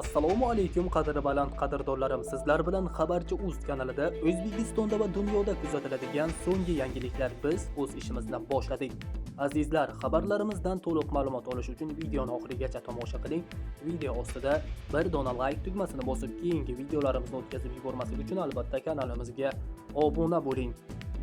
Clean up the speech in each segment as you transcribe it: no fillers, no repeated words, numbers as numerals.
Assalomu alaykum qadri baland qadrdonlarim. Sizlar bilan Xabarchi.uz kanalida O'zbekistonda va dunyoda kuzatiladigan so'nggi yangiliklar. Biz o'z ishimizni boshladik. Azizlar, xabarlarimizdan to'liq ma'lumot olish uchun videoni oxirigacha tomosha qiling. Video ostida bir dona like tugmasini bosib, keyingi videolarimizni o'tkazib yubormaslik uchun albatta kanalimizga obuna bo'ling.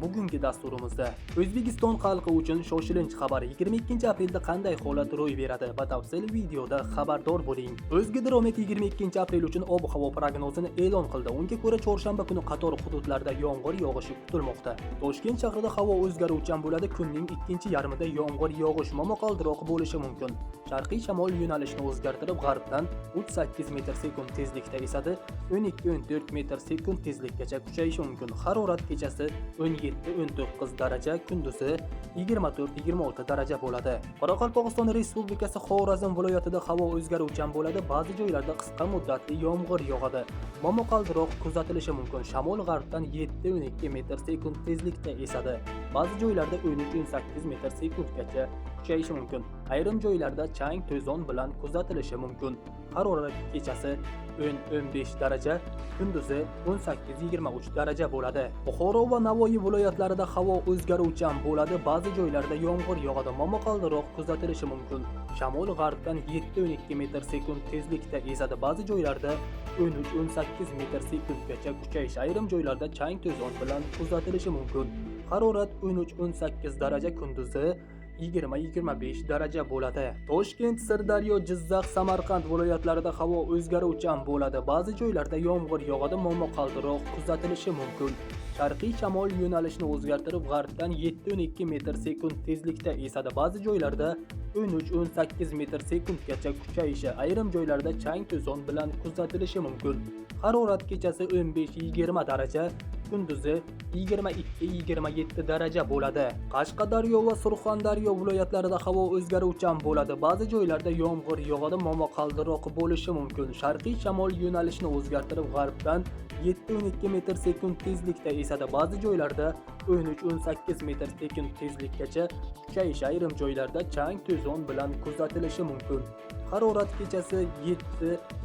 Bugungi dasturimizda O'zbekiston xalqi uchun shoshilinch xabar 22-aprelda qanday holat ro'y beradi batafsil videoda xabardor bo'ling. O'zgidromet 22-aprel uchun ob-havo prognozini e'lon qildi. Unga ko'ra chorshanba kuni qator hududlarda yomg'ir yog'ishi kutilmoqda. Toshkent shahrida havo o'zgaruvchan bo'ladi. Kunning ikkinchi yarmida yomg'ir yog'ish momaqaldiroq bo'lishi mumkin. Sharqiy shamol yo'nalishini o'zgartirib g'arbdan 3-8 metr/sekund tezlikda esadi, 12-14 metr/sekund tezlikkacha kuchayishi mumkin. Harorat kechasi 17-19 daraja, kunduzi 24-26 daraja bo'ladi. Qoraqalpog'iston Respublikasi Xorazm viloyatida havo o'zgaruvchan bo'ladi. Ba'zi joylarda qisqa muddatli yomg'ir yog'adi. Momaqaldiroq kuzatilishi mumkin. Shamol g'arbdan 7-12 metr/sekund tezlikda esadi. Ba'zi joylarda 13-18 metr/sekundgacha kuchayishi mumkin. Ayrim joylarda chang to'zon bilan kuzatilishi mumkin. Harorat kechasi 10-15 daraja, kunduzi 18-23 daraja bo'ladi. Buxoro va Navoiy viloyatlarida havo o'zgaruvchan bo'ladi. Ba'zi joylarda yomg'ir yog'adi. Momaqaldiroq kuzatilishi mumkin. Shamol g'arbdan 7-12 metr/sekund tezlikda esadi. Ba'zi joylarda 13-18 metr/sekundgacha kuchayishi, ayrim joylarda chang to'zon bilan kuzatilishi mumkin. Harorat 13-18 daraja, kunduzi 20-25 daraja bo'ladi. Toshkent, Sirdaryo, Jizzax, Samarqand viloyatlarida havo o'zgaruvchan bo'ladi. Ba'zi joylarda yomg'ir yog'adi, momaqaldiroq kuzatilishi mumkin. Sharqiy shamol yo'nalishini o'zgartirib g'arbdan 7-12 metr/sekund tezlikda esadi. Ba'zi joylarda 13-18 metr/sekundgacha kuchayishi, ayrim joylarda chang to'zon bilan kuzatilishi mumkin. Harorat kechasi 15-20 daraja, kunduzi 22-27 daraja bo'ladi. Qashqadaryo va Surxondaryo viloyatlarida havo o'zgaruvchan bo'ladi. Ba'zi joylarda yomg'ir yog'adi, momaqaldiroq bo'lishi mumkin. Sharqiy shamol yo'nalishini o'zgartirib g'arbdan 7-12 metr/sekund tezlikda esadi. Ba'zi joylarda 13-18 metr/sekund tezlikkacha kuchayishi, ayrim joylarda chang to'zon bilan kuzatilishi mumkin. Harorat kechasi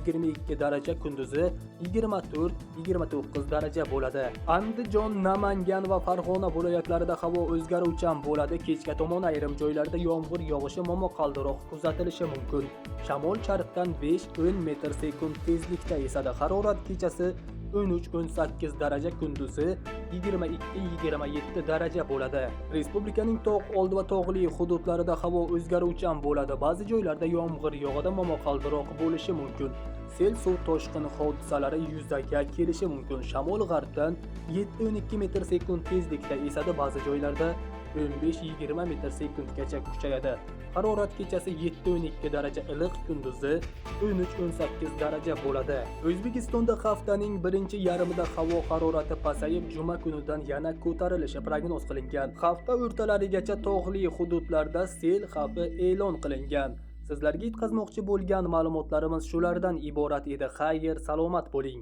7-22 daraja, kunduzi 24-29 daraja bo'ladi. Andijon, Namangan va Farg'ona viloyatlarida havo o'zgaruvchan bo'ladi. Kechga tomon ayrim joylarda yomg'ir yog'ishi, momaqaldiroq kuzatilishi mumkin. Shamol sharqdan 5-10 metr/sekund tezlikda esadi. Harorat kechasi 13-18 daraja, kunduzi 22-27 daraja bo'ladi. Respublikaning tog' oldi va tog'li hududlarida havo o'zgaruvchan bo'ladi. Ba'zi joylarda yomg'ir yog'adi, momaqaldiroq bo'lishi mumkin. Sel, suv toshqini hodisalari yuzaga kelishi mumkin. Shamol g'arbdan 7-12 metr/sekund tezlikda esadi. Ba'zi joylarda 15-20 metr/sekundgacha kuchayadi. Harorat kechasi 7-12 daraja iliq, kunduzi 13-18 daraja bo'ladi. O'zbekistonda haftaning birinchi yarmida havo harorati pasayib, juma kunidan yana ko'tarilishi prognoz qilingan. Hafta o'rtalarigacha tog'li hududlarda sel xavfi e'lon qilingan. Sizlarga yetkazmoqchi bo'lgan ma'lumotlarimiz shulardan iborat edi. Xayr, salomat bo'ling.